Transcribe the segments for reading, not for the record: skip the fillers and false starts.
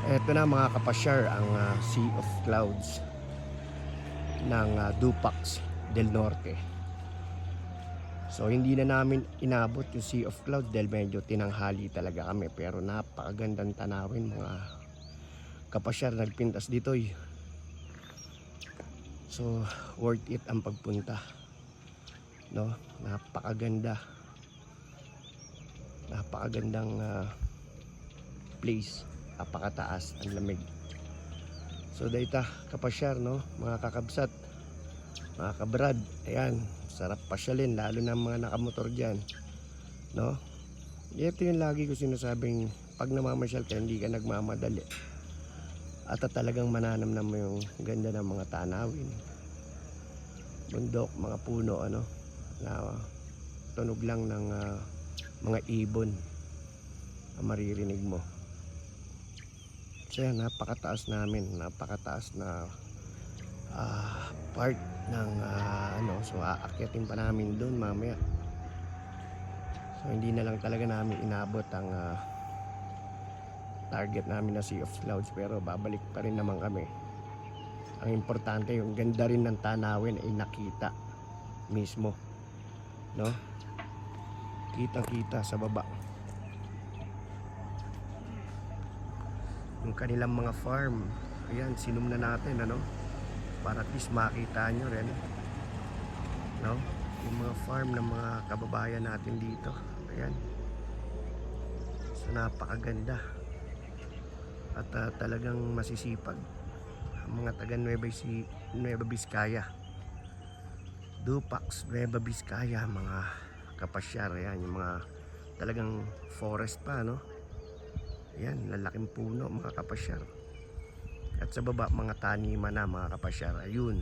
Eto na mga kapasyar ang Sea of Clouds ng Dupax del Norte. So hindi na namin inabot yung Sea of Clouds dahil medyo tinanghali talaga kami, pero napakagandang tanawin mga kapasyar. Nagpintas dito So worth it ang pagpunta, no? Napakagandang place, napakataas, ang lamig. So dayta kapasyar, no, mga kakabsat, mga kabrad, ayan, sarap pasyalin lalo na mga nakamotor dyan, no. Ito yung lagi ko sinasabing, pag namamasyal ka hindi ka nagmamadali at talagang mananamnam mo yung ganda ng mga tanawin, bundok, mga puno, ano, na tunog lang ng mga ibon ang maririnig mo. So yan, napakataas na part ng so aakyatin pa namin doon mamaya. So hindi na lang talaga namin inabot ang target namin na Sea of Clouds, pero babalik pa rin naman kami. Ang importante yung ganda rin ng tanawin ay nakita mismo, no? Kitang-kita sa baba yung kanilang mga farm. Ayan, sinum na natin, ano, para at least makita nyo rin, no, yung mga farm ng mga kababayan natin dito. Ayan, so napakaganda at talagang masisipag ang mga taga Nueva Vizcaya, Dupax, Nueva Vizcaya, mga kapasyar. Ayan, yung mga talagang forest pa, no. Ayan, lalaking puno mga kapasyar. At sa baba mga taniman na mga kapasyar. Ayun,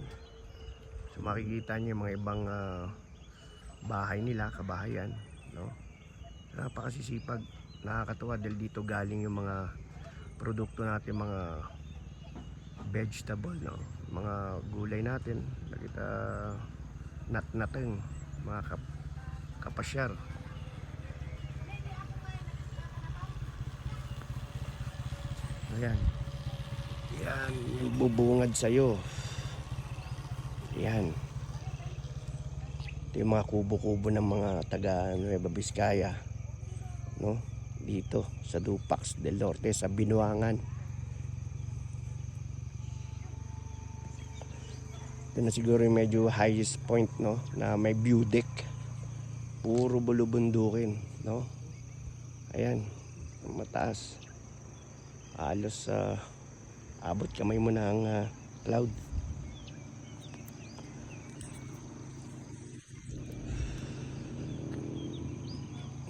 so makikita nyo yung mga ibang bahay nila, kabahayan, no. Napakasisipag, nakakatuwa dahil dito galing yung mga produkto natin, mga vegetable, no, mga gulay natin. Nakita natin mga kapasyar. Ayan, yan yung bubungad sa'yo. Yan, ito yung mga kubo-kubo ng mga taga Nueva Vizcaya, no, dito sa Dupax del Norte, sa Binuangan. Ito na siguro yung medyo highest point, no, na may view deck, puro bulubundukin, no. Ayan, mataas, halos abot kamay mo na ang cloud.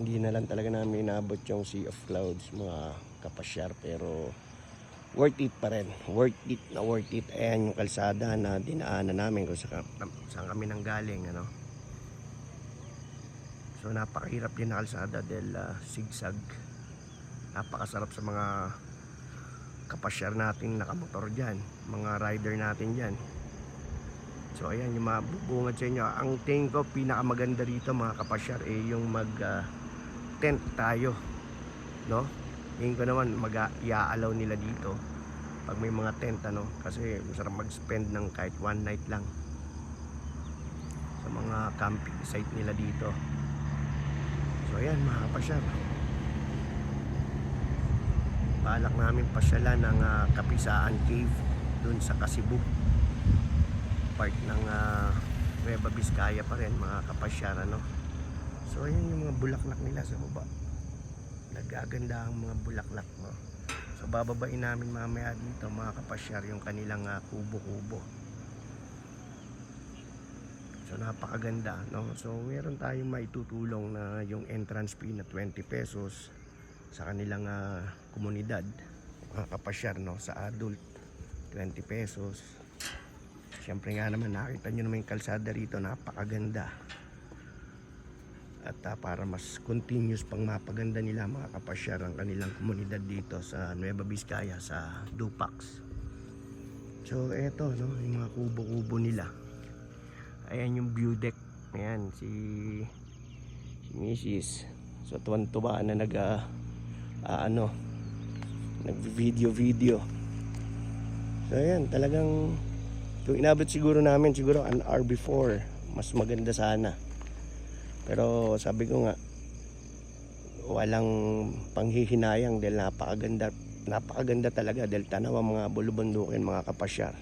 Hindi na lang talaga namin inabot yung Sea of Clouds mga kapasyar, pero worth it pa rin, worth it. Ayan yung kalsada na dinaanan namin kung saan kami nanggaling, ano. So napakahirap din na kalsada dahil sigsag. Napakasarap sa mga kapasyar natin nakamotor dyan, mga rider natin dyan. So ayan yung mabubungad sa inyo. Ang tingin ko pinakamaganda rito mga kapasyar yung mag tent tayo, no. Tingin ko naman i-allow nila dito pag may mga tent, ano, kasi masarap mag-spend ng kahit one night lang sa mga camping site nila dito. So ayan mga kapasyar, balak namin pasyalan ng Kapisaan Cave dun sa Kasibu, part ng Nueva Vizcaya pa rin mga kapasyar, ano. So ayan yung mga bulaklak nila sa baba, nagaganda ang mga bulaklak, no. So bababain namin mamaya dito mga kapasyar yung kanilang kubo-kubo. So napakaganda, no. So meron tayong maitutulong na yung entrance fee na 20 pesos sa kanilang komunidad mga kapasyar, no, sa adult 20 pesos. Siyempre nga naman nakita nyo naman yung kalsada rito, napakaganda. At para mas continuous pang mapaganda nila mga kapasyar ang kanilang komunidad dito sa Nueva Vizcaya, sa Dupax. So eto, no, yung mga kubo-kubo nila. Ayan yung view deck. Ayan si Mrs. So tuwan-tuwa na nag-video. So ayan, talagang kung inabot siguro namin siguro an hour before, mas maganda sana. Pero sabi ko nga, walang panghihinayang dahil napakaganda talaga dahil tanaw ang mga bulubundukin, mga kapasyar.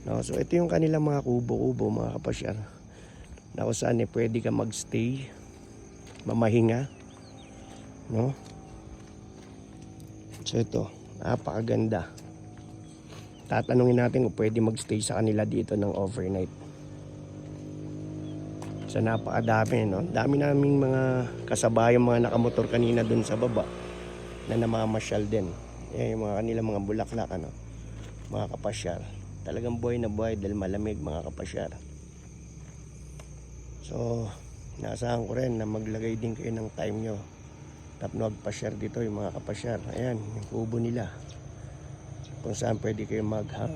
No, so ito yung kanilang mga kubo-kubo, mga kapasyar. Na kung saan pwede ka magstay, mamahinga, no? So ito, napakaganda. Tatanungin natin kung pwede magstay sa kanila dito ng overnight. So napakadami, no? Dami naming mga kasabayang mga nakamotor kanina dun sa baba na namamasyal din. Yan yung mga kanilang mga bulaklak, ano? Mga kapasyar. Talagang buhay na buhay dahil malamig, mga kapasyar. So naasahan ko rin na maglagay din kayo ng time nyo. Tapos magpasyar dito yung mga kapasyar. Ayan, yung kubo nila. Kung saan pwede kayo maghang,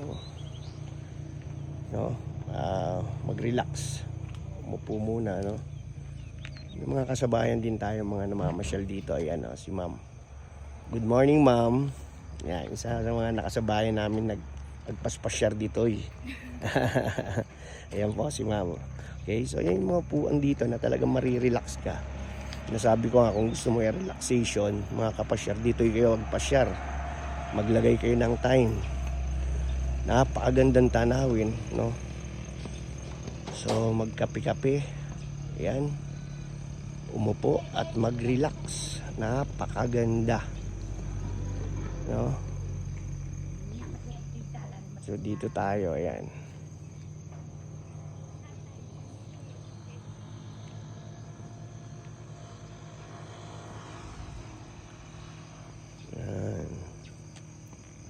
no? Mag-relax, umupo muna, no? Yung mga kasabayan din tayo, mga namamasyal dito. Ayan, si ma'am. Good morning, ma'am. Yan, isa sa mga nakasabayan namin nagpaspasyar dito. Ayan po si ma'am. Okay, so yan yung mga puan dito na talagang marirelax ka. Nasabi ko nga, kung gusto mo yung relaxation, mga kapasyar, dito kayo magpasyar. Maglagay kayo ng time. Napakagandang tanawin, no? So magkape-kape, yan, umupo at mag-relax. Napakaganda, no? So dito tayo, ayan.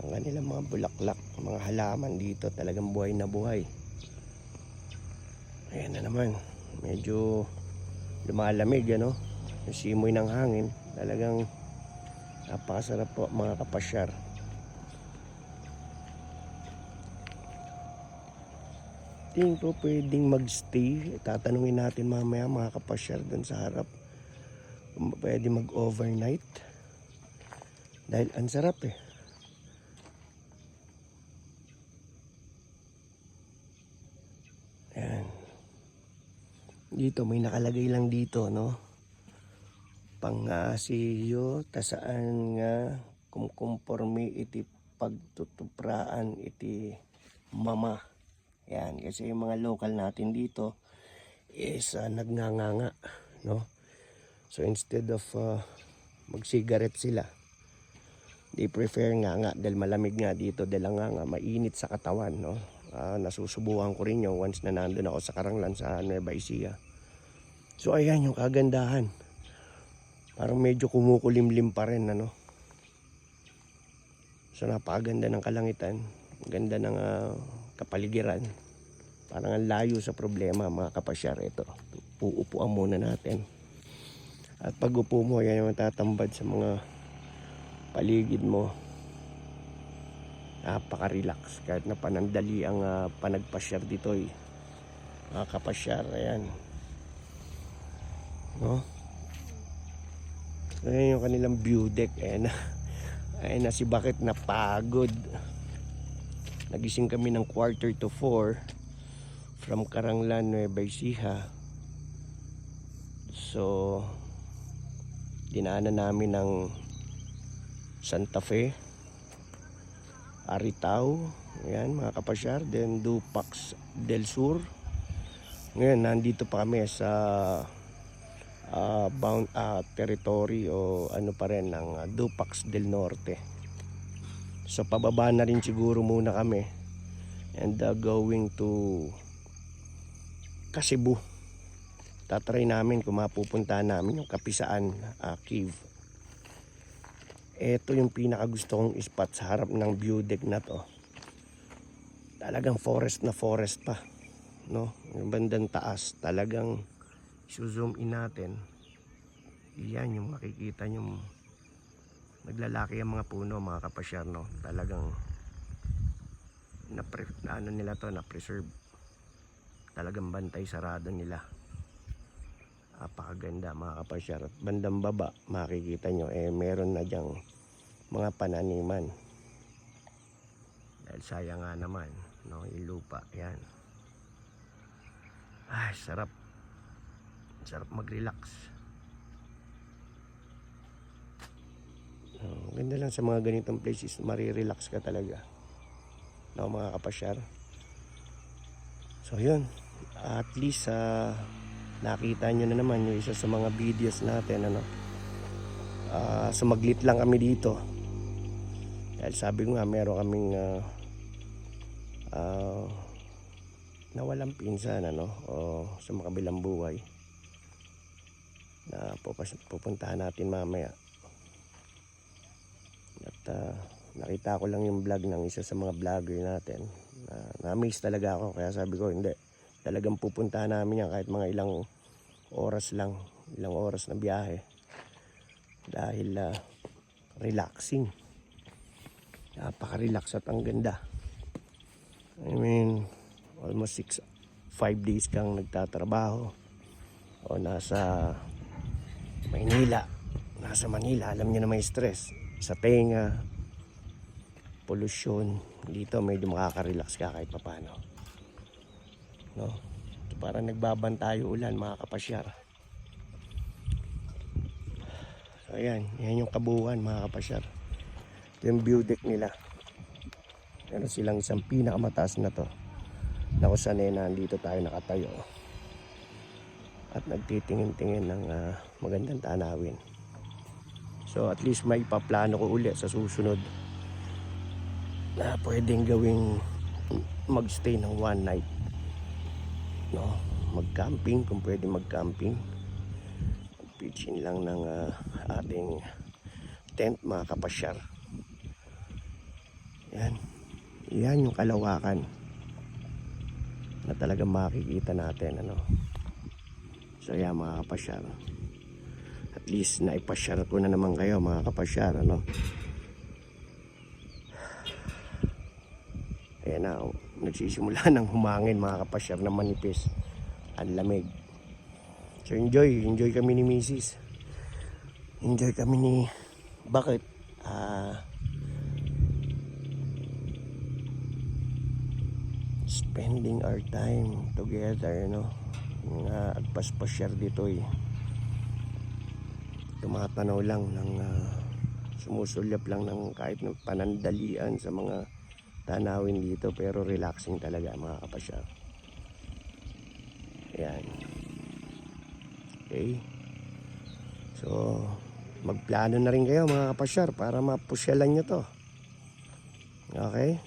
Ang kanilang mga bulaklak, mga halaman dito talagang buhay na buhay. Ayan na naman, medyo lumalamig, ano? Yung simoy ng hangin, talagang napakasarap po, mga kapasyar. Tingin ko pwedeng magstay. Tatanungin natin mamaya, mga kapasyar, dun sa harap kung pwede mag-overnight dahil ang sarap eh. Ayan. Dito may nakalagay lang dito, no? Pangasiyo tasaan nga kumkumpormi iti pagtutupraan iti mama. Yan, kasi yung mga local natin dito is nagnanganga, no? So instead of mag-cigarette sila, they prefer nga dahil malamig nga dito, dahil nga mainit sa katawan, no? Nasusubukan ko rin yung once na nandun ako sa Karanglan sa Nueva Ecija. So ayan yung kagandahan. Parang medyo kumukulimlim pa rin, ano? So napakaganda ng kalangitan, ganda ng kapaligiran. Parang ang layo sa problema, mga kapasyar. Ito, uupuan muna natin. At pag upo mo, yan yung tatambad sa mga paligid mo. Napaka-relax kahit na panandali ang panagpasyar dito, mga kapasyar. Ayan, no? Ayan yung kanilang view deck. Ayan na si Bakit, napagod. Nagising kami ng 3:45 from Karanglan, Nueva Ecija. So dinaanan namin ng Santa Fe, Aritao, ayan mga kapasyar, then Dupax del Sur. Ngayon nandito pa kami sa bound territory o ano pa rin ng Dupax del Norte. So pababa na rin siguro muna kami and going to Cebu. Tatry namin kung mapupunta namin yung Kapisaan Cave. Ito yung pinaka gusto kong spot sa harap ng view deck na to. Talagang forest na forest pa, no? Yung bandang taas, talagang zoom in natin. Yan yung makikita nyo, naglalaki ang mga puno, mga kapasyar, no? Talagang ano nila to, na preserve. Talagang bantay sarado nila. Napakaganda, mga kapasyar. At bandang baba makikita nyo meron na dyang mga pananiman. Dahil sayang nga naman, no, yung lupa. Yan. Ay, sarap. Sarap mag-relax. Ganda lang sa mga ganitong places, marirelax ka talaga. No, mga kapasyar. So yun, at least nakita nyo na naman yung isa sa mga videos natin, ano. Sumaglit lang kami dito. Dahil sabi ko nga, meron kaming nawalang pinsan, ano, o sa makabilang buhay na pupuntahan natin mamaya. At nakita ko lang yung vlog ng isa sa mga vlogger natin. Na-amaze talaga ako, kaya sabi ko hindi, talagang pupuntahan namin yan kahit mga ilang oras lang, ilang oras na biyahe. Dahil relaxing, napaka-relax at ang ganda. I mean, almost 5 days kang nagtatrabaho o nasa Manila, alam nyo na may stress sa tenga, polusyon. Dito medyo makaka-relax ka kahit papano, no? So, parang nagbabantayo ulan, mga kapasyar. So ayan, yan yung Kabuuan, mga kapasyar. Ito yung view deck nila. Meron silang isang pinakamataas na to, na kung saan nandito tayo nakatayo at nagtitingin-tingin ng magandang tanawin. So at least may paplano ko uli sa susunod na pwedeng gawing magstay ng one night, no? Mag-camping kung pwede, mag-camping, pitchin lang ng ating tent, mga kapasyar. Yan yung kalawakan na talagang makikita natin, ano. So yan, mga kapasyar, at least naipasyar ko na naman kayo, mga kapasyar, ano. Ayan na, nagsisimula ng humangin, mga kapasyar, na manipis. Ang lamig. So enjoy kami ni Mrs. Enjoy kami ni, bakit? Spending our time together, no. Nga agpas-pasyar dito eh. Tumatanaw lang ng sumusulyap lang ng kahit ng panandalian sa mga tanawin dito, pero relaxing talaga, mga kapasyar. Ayan. Okay. So magplano na rin kayo, mga kapasyar, para mapusyalan nyo to. Okay.